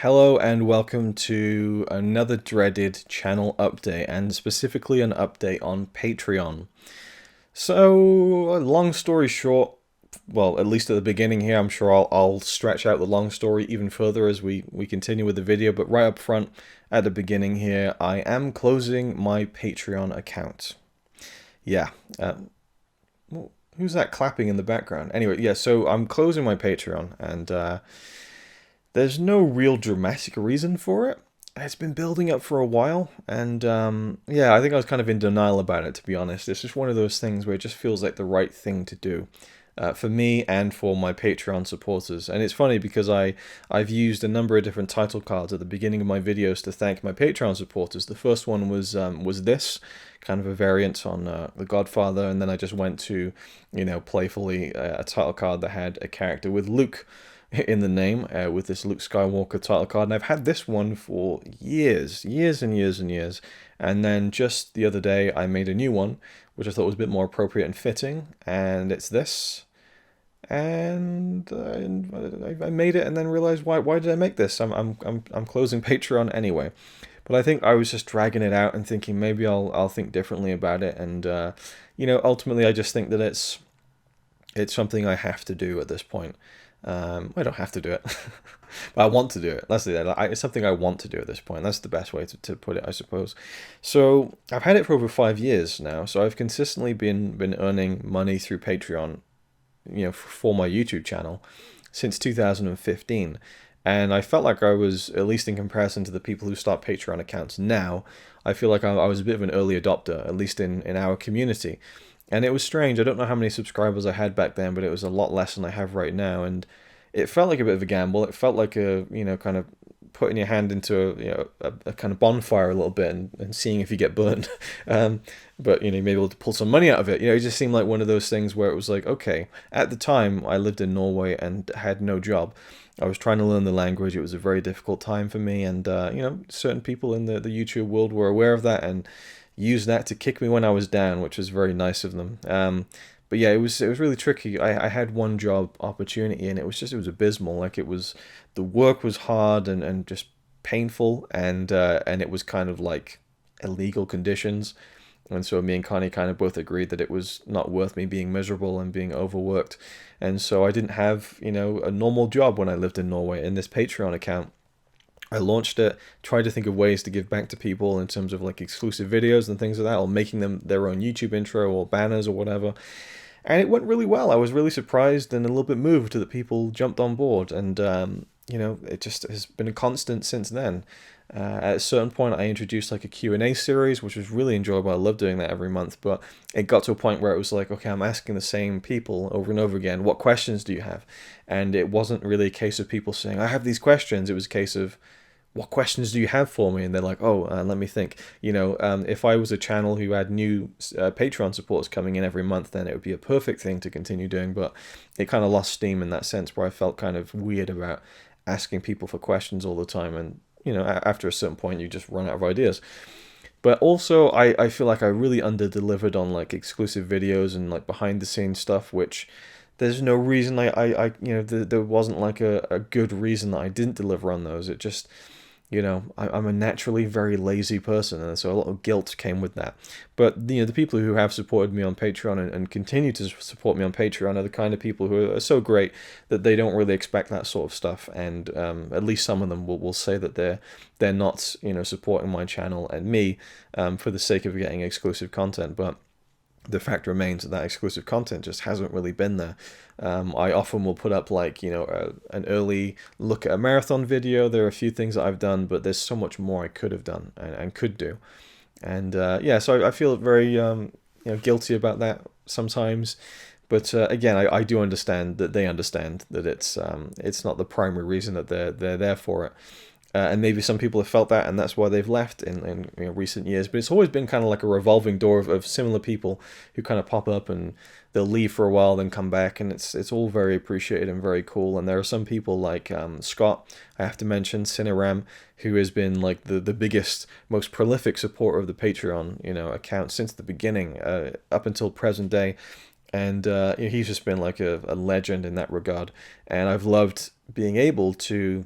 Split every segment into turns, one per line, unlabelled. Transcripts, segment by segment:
Hello and welcome to another dreaded channel update, and specifically an update on Patreon. So, long story short, well, at least at the beginning here, I'm sure I'll stretch out the long story even further as we continue with the video, but right up front, at the beginning here, I am closing my Patreon account. Yeah, well, who's that clapping in the background? Anyway, yeah, so I'm closing my Patreon, and there's no real dramatic reason for it. It's been building up for a while, and yeah, I think I was kind of in denial about it, to be honest. It's just one of those things where it just feels like the right thing to do. For me and for my Patreon supporters. And it's funny because I've used a number of different title cards at the beginning of my videos to thank my Patreon supporters. The first one was this, kind of a variant on The Godfather, and then I just went to, playfully a title card that had a character with Luke in the name, with this Luke Skywalker title card. And I've had this one for years and years and years. And then just the other day, I made a new one, which I thought was a bit more appropriate and fitting, and it's this. And I made it, and then realized why did I make this? I'm closing Patreon anyway. But I think I was just dragging it out and thinking maybe I'll think differently about it, and ultimately I just think that it's something I have to do at this point. I don't have to do it, but I want to do it. Let's do that. It's something I want to do at this point. That's the best way to put it, I suppose. So I've had it for over 5 years now. So I've consistently been earning money through Patreon, for my YouTube channel since 2015. And I felt like I was, at least in comparison to the people who start Patreon accounts now, I feel like I was a bit of an early adopter, at least in our community. And it was strange. I don't know how many subscribers I had back then, but it was a lot less than I have right now. And it felt like a bit of a gamble. It felt like a, kind of putting your hand into a kind of bonfire a little bit and seeing if you get burned. But, you may be able to pull some money out of it. It just seemed like one of those things where it was like, okay, at the time I lived in Norway and had no job. I was trying to learn the language. It was a very difficult time for me. And, certain people in the YouTube world were aware of that and used that to kick me when I was down, which was very nice of them. But yeah, it was really tricky. I had one job opportunity, and it was abysmal. Like, the work was hard and just painful, and it was kind of like illegal conditions. And so me and Connie kind of both agreed that it was not worth me being miserable and being overworked. And so I didn't have, a normal job when I lived in Norway. In this Patreon account, I launched it, tried to think of ways to give back to people in terms of like exclusive videos and things like that, or making them their own YouTube intro or banners or whatever. And it went really well. I was really surprised and a little bit moved that people jumped on board. And, it just has been a constant since then. At a certain point, I introduced like a Q&A series, which was really enjoyable. I love doing that every month. But it got to a point where it was like, okay, I'm asking the same people over and over again, what questions do you have? And it wasn't really a case of people saying, I have these questions. It was a case of, what questions do you have for me? And they're like, oh, let me think. If I was a channel who had new Patreon supporters coming in every month, then it would be a perfect thing to continue doing. But it kind of lost steam in that sense, where I felt kind of weird about asking people for questions all the time. And, after a certain point, you just run out of ideas. But also, I feel like I really under-delivered on like exclusive videos and like behind-the-scenes stuff, which there's no reason there wasn't like a good reason that I didn't deliver on those. It just, I'm a naturally very lazy person, and so a lot of guilt came with that. But, the people who have supported me on Patreon and continue to support me on Patreon are the kind of people who are so great that they don't really expect that sort of stuff. And at least some of them will say that they're not, supporting my channel and me for the sake of getting exclusive content. But the fact remains that exclusive content just hasn't really been there. I often will put up like, an early look at a marathon video. There are a few things that I've done, but there's so much more I could have done and could do. And yeah, so I feel very guilty about that sometimes. But again, I do understand that they understand that it's not the primary reason that they're there for it. And maybe some people have felt that, and that's why they've left in recent years. But it's always been kind of like a revolving door of similar people who kind of pop up and they'll leave for a while, then come back, and it's all very appreciated and very cool. And there are some people like Scott, I have to mention, Cineram, who has been like the biggest, most prolific supporter of the Patreon account since the beginning, up until present day. And he's just been like a legend in that regard. And I've loved being able to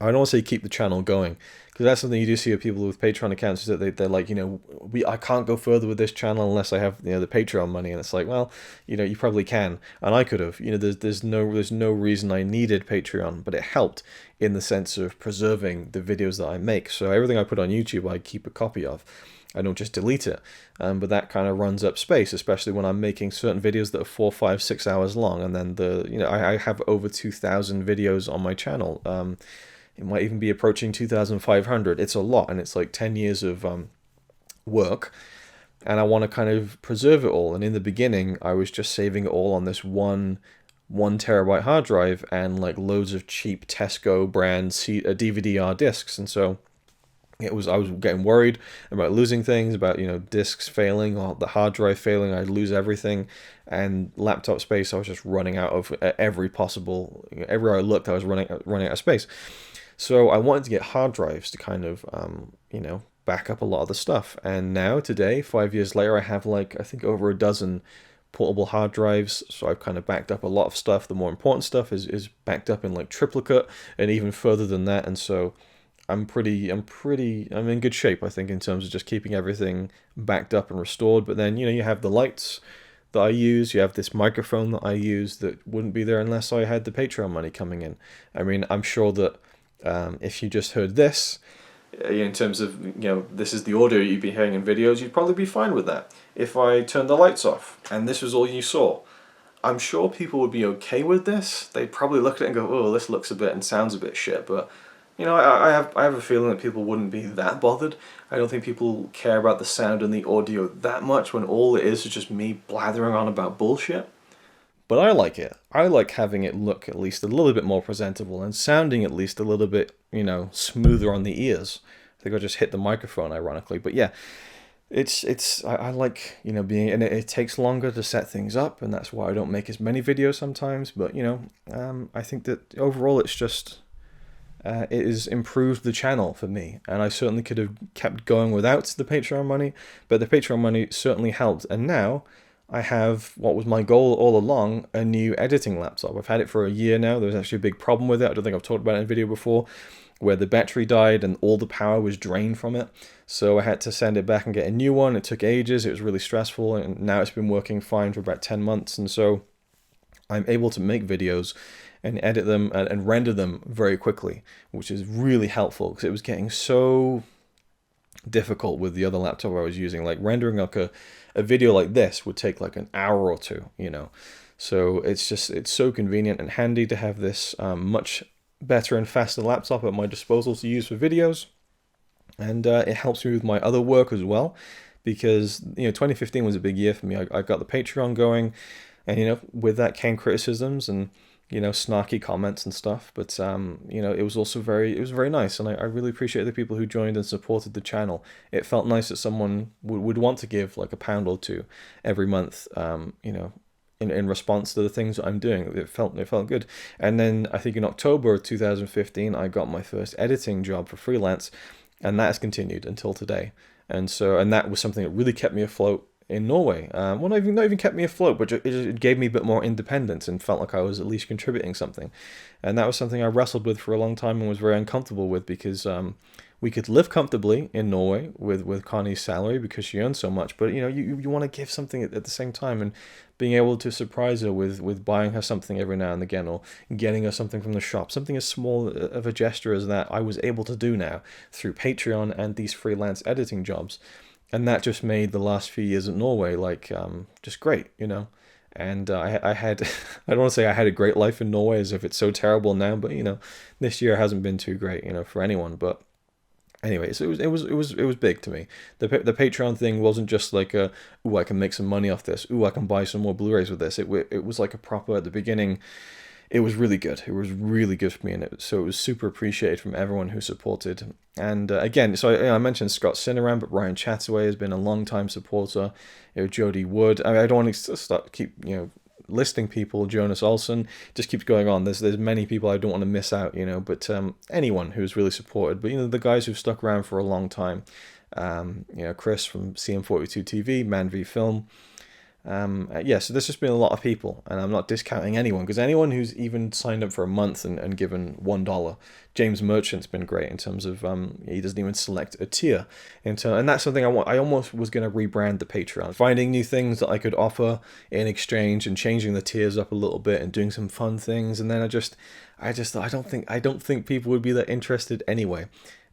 I don't want to say keep the channel going, because that's something you do see with people with Patreon accounts, is that they're like, I can't go further with this channel unless I have, the Patreon money. And it's like, well, you probably can, and I could have, there's no reason I needed Patreon, but it helped in the sense of preserving the videos that I make. So everything I put on YouTube, I keep a copy of. I don't just delete it, but that kind of runs up space, especially when I'm making certain videos that are 4, 5, 6 hours long, and then I have over 2,000 videos on my channel. It might even be approaching 2,500. It's a lot, and it's like 10 years of work, and I want to kind of preserve it all. And in the beginning, I was just saving it all on this one terabyte hard drive and like loads of cheap Tesco brand DVD-R discs, and so I was getting worried about losing things, about discs failing or the hard drive failing. I'd lose everything, and laptop space I was just running out of every possible. Everywhere I looked, I was running out of space. So I wanted to get hard drives to kind of back up a lot of the stuff. And now today, 5 years later, I have I think over a dozen portable hard drives. So I've kind of backed up a lot of stuff. The more important stuff is backed up in triplicate and even further than that. And so I'm in good shape, I think, in terms of just keeping everything backed up and restored. But then, you have the lights that I use, you have this microphone that I use that wouldn't be there unless I had the Patreon money coming in. I mean, I'm sure that if you just heard this, in terms of, this is the audio you'd be hearing in videos, you'd probably be fine with that. If I turned the lights off and this was all you saw, I'm sure people would be okay with this. They'd probably look at it and go, oh, this looks a bit and sounds a bit shit, but I have a feeling that people wouldn't be that bothered. I don't think people care about the sound and the audio that much when all it is just me blathering on about bullshit. But I like it. I like having it look at least a little bit more presentable and sounding at least a little bit, smoother on the ears. I think I just hit the microphone, ironically. But yeah, I like, being, and it takes longer to set things up, and that's why I don't make as many videos sometimes. But, I think that overall it's just... it has improved the channel for me, and I certainly could have kept going without the Patreon money, but the Patreon money certainly helped. And now I have what was my goal all along, a new editing laptop. I've had it for a year now. There was actually a big problem with it. I don't think I've talked about it in a video before, where the battery died and all the power was drained from it. So I had to send it back and get a new one. It took ages. It was really stressful, and now it's been working fine for about 10 months. And so I'm able to make videos and edit them and render them very quickly, which is really helpful, because it was getting so difficult with the other laptop I was using. Like rendering a video like this would take like an hour or two, So it's so convenient and handy to have this much better and faster laptop at my disposal to use for videos. And it helps me with my other work as well, because 2015 was a big year for me. I got the Patreon going, and with that came criticisms and snarky comments and stuff, but it was also very nice, and I really appreciate the people who joined and supported the channel. It felt nice that someone would want to give like £1 or £2 every month, in response to the things that I'm doing. It felt good. And then I think in October of 2015 I got my first editing job for freelance, and that has continued until today. And that was something that really kept me afloat in Norway. Well, not even kept me afloat, but it gave me a bit more independence and felt like I was at least contributing something. And that was something I wrestled with for a long time and was very uncomfortable with, because we could live comfortably in Norway with Connie's salary because she earns so much, but you want to give something at the same time, and being able to surprise her with buying her something every now and again, or getting her something from the shop, something as small of a gesture as that, I was able to do now through Patreon and these freelance editing jobs. And that just made the last few years in Norway just great, And I had, I don't want to say I had a great life in Norway as if it's so terrible now, but this year hasn't been too great, for anyone. But anyway, so it was big to me. The Patreon thing wasn't just like ooh, I can make some money off this. Ooh, I can buy some more Blu-rays with this. It was like a proper, at the beginning, it was really good. It was really good for me, and so it was super appreciated from everyone who supported. And again, so I mentioned Scott Cineran, but Ryan Chataway has been a long-time supporter. Jody Wood. I don't want to keep listing people. Jonas Olsen, just keeps going on. There's many people I don't want to miss out. But anyone who's really supported. But the guys who've stuck around for a long time. Chris from CM42 TV, Man v Film. Yeah, so there's just been a lot of people, and I'm not discounting anyone, because anyone who's even signed up for a month and given $1, James Merchant's been great in terms of he doesn't even select a tier, and that's something I want. I almost was going to rebrand the Patreon, finding new things that I could offer in exchange, and changing the tiers up a little bit, and doing some fun things, and then I just thought I don't think people would be that interested anyway.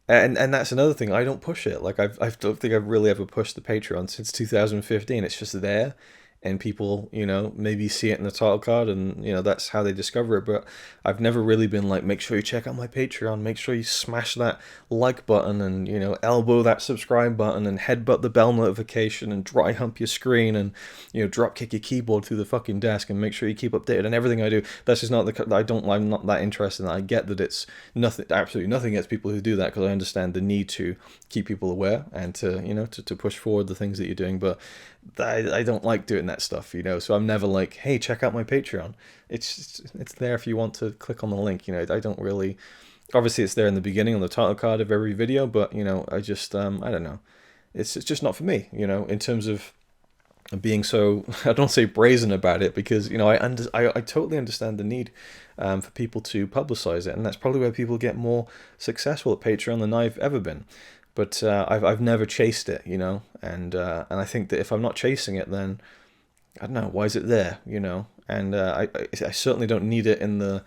And that's another thing. I don't push it. Like I don't think I've really ever pushed the Patreon since 2015. It's just there, and people, maybe see it in the title card, and that's how they discover it. But I've never really been like, make sure you check out my Patreon. Make sure you smash that like button, and elbow that subscribe button, and headbutt the bell notification, and dry hump your screen, and drop kick your keyboard through the fucking desk, and make sure you keep updated on everything I do. That's just not I'm not that interested in that. I get that it's nothing, absolutely nothing against people who do that, because I understand the need to keep people aware, and to push forward the things that you're doing. But I don't like doing that stuff, so I'm never like, hey, check out my Patreon. It's there if you want to click on the link. I don't really, obviously it's there in the beginning on the title card of every video, but I just I don't know, it's just not for me, in terms of being so, I don't say brazen about it, because I totally understand the need for people to publicize it, and that's probably where people get more successful at Patreon than I've ever been. But I've never chased it, and I think that if I'm not chasing it, then I don't know, why is it there, And I certainly don't need it in the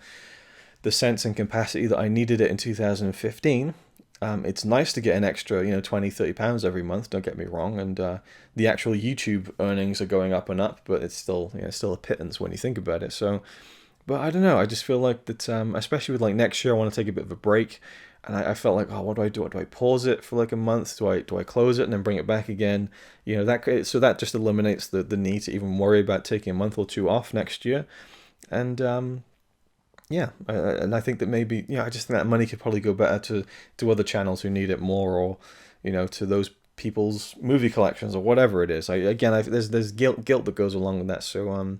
sense and capacity that I needed it in 2015. It's nice to get an extra, £20-30 every month. Don't get me wrong, and the actual YouTube earnings are going up and up, but it's still still a pittance when you think about it. So, but I don't know. I just feel like that, especially with like next year, I want to take a bit of a break. And I felt like, oh, what do I do? Do I pause it for like a month? Do I close it and then bring it back again? That just eliminates the need to even worry about taking a month or two off next year. And and I think that maybe, I just think that money could probably go better to other channels who need it more, or to those people's movie collections, or whatever it is. There's guilt that goes along with that. So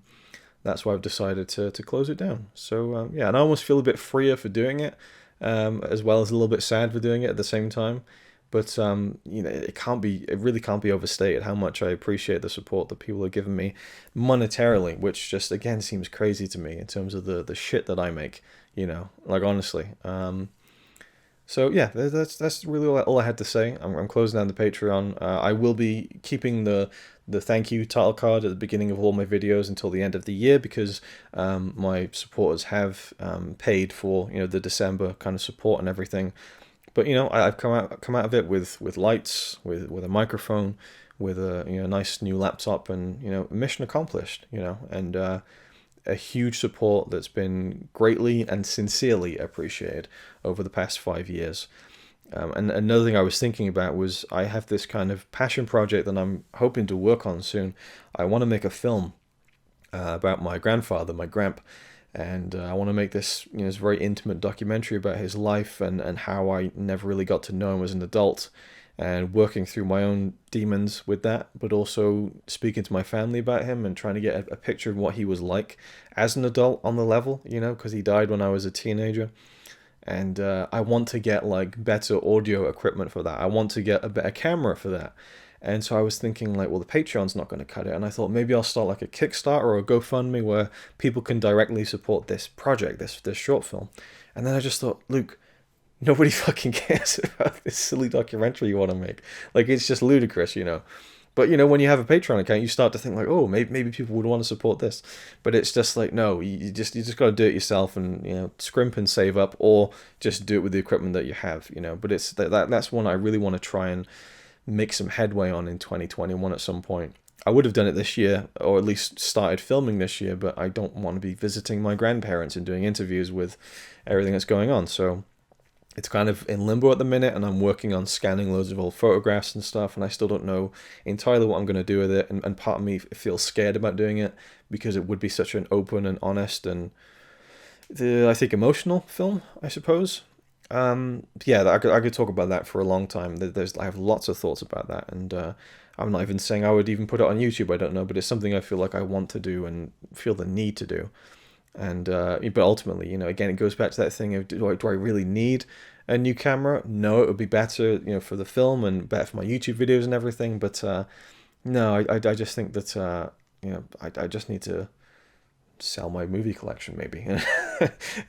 that's why I've decided to close it down. So and I almost feel a bit freer for doing it. As well as a little bit sad for doing it at the same time. But it really can't be overstated how much I appreciate the support that people are giving me monetarily, which just again seems crazy to me in terms of the shit that I make, like honestly. So yeah, that's really all I had to say. I'm closing down the Patreon. I will be keeping the thank you title card at the beginning of all my videos until the end of the year, because my supporters have paid for the December kind of support and everything. But I've come out of it with lights, with a microphone, with a nice new laptop, and mission accomplished. And a huge support that's been greatly and sincerely appreciated over the past 5 years. And another thing I was thinking about was, I have this kind of passion project that I'm hoping to work on soon. I want to make a film about my grandfather, my gramp, and I want to make this this very intimate documentary about his life, and how I never really got to know him as an adult, and working through my own demons with that, but also speaking to my family about him and trying to get a picture of what he was like as an adult on the level, because he died when I was a teenager. And I want to get like better audio equipment for that. I want to get a better camera for that. And so I was thinking like, well, the Patreon's not going to cut it. And I thought maybe I'll start like a Kickstarter or a GoFundMe where people can directly support this project, this short film. And then I just thought, Luke, nobody fucking cares about this silly documentary you want to make. Like, it's just ludicrous, But when you have a Patreon account, you start to think like, oh, maybe people would want to support this. But it's just like, no, you just got to do it yourself, and scrimp and save up, or just do it with the equipment that you have, But it's that's one I really want to try and make some headway on in 2021 at some point. I would have done it this year, or at least started filming this year, but I don't want to be visiting my grandparents and doing interviews with everything that's going on. So it's kind of in limbo at the minute, and I'm working on scanning loads of old photographs and stuff, and I still don't know entirely what I'm going to do with it, and part of me feels scared about doing it, because it would be such an open and honest and, I think, emotional film, I suppose. I could talk about that for a long time. I have lots of thoughts about that, and I'm not even saying I would even put it on YouTube, I don't know, but it's something I feel like I want to do and feel the need to do. And but ultimately, again, it goes back to that thing of, do I really need a new camera? No, it would be better, for the film, and better for my YouTube videos and everything. But no, I just think that you know, I just need to sell my movie collection maybe,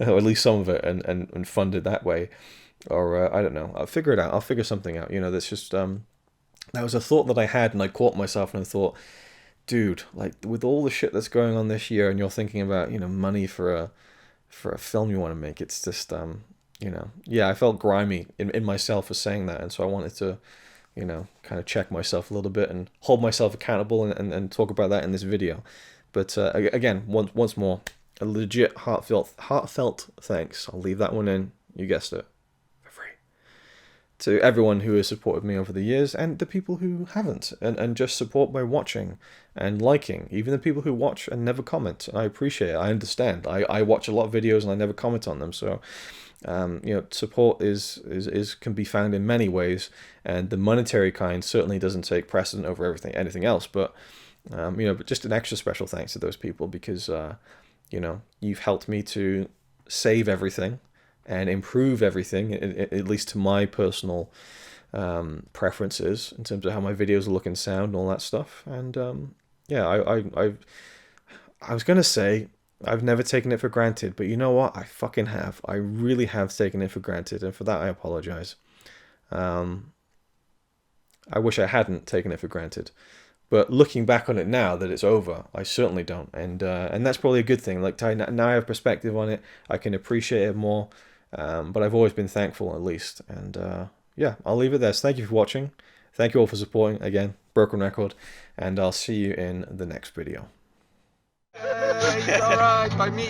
or at least some of it, and fund it that way. Or I don't know. I'll figure it out. I'll figure something out. You know, that's just that was a thought that I had, and I caught myself, and I thought, dude, like with all the shit that's going on this year, and you're thinking about, you know, money for a film you want to make, it's just you know, yeah, I felt grimy in myself for saying that, and so I wanted to, you know, kind of check myself a little bit and hold myself accountable, and talk about that in this video. But again, once more, a legit heartfelt thanks. I'll leave that one in. You guessed it. To everyone who has supported me over the years, and the people who haven't, and just support by watching and liking, even the people who watch and never comment. I appreciate it. I understand. I watch a lot of videos and I never comment on them, so you know, support can be found in many ways, and the monetary kind certainly doesn't take precedent over anything else. But you know, but just an extra special thanks to those people, because you know, you've helped me to save everything and improve everything, at least to my personal preferences in terms of how my videos look and sound and all that stuff. And yeah, I was gonna say I've never taken it for granted, but you know what? I fucking have. I really have taken it for granted, and for that I apologize. I wish I hadn't taken it for granted. But looking back on it now that it's over, I certainly don't, and that's probably a good thing. Like, now I have perspective on it, I can appreciate it more. But I've always been thankful, at least. And yeah, I'll leave it there. So thank you for watching. Thank you all for supporting. Again, broken record, and I'll see you in the next video.
He's alright by me.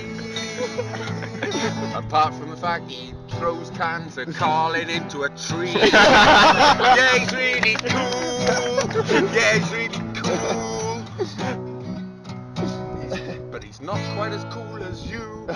Apart from the fact he throws cans and calling into a tree. Yeah, he's really cool. Yeah, he's really cool. But he's not quite as cool as you.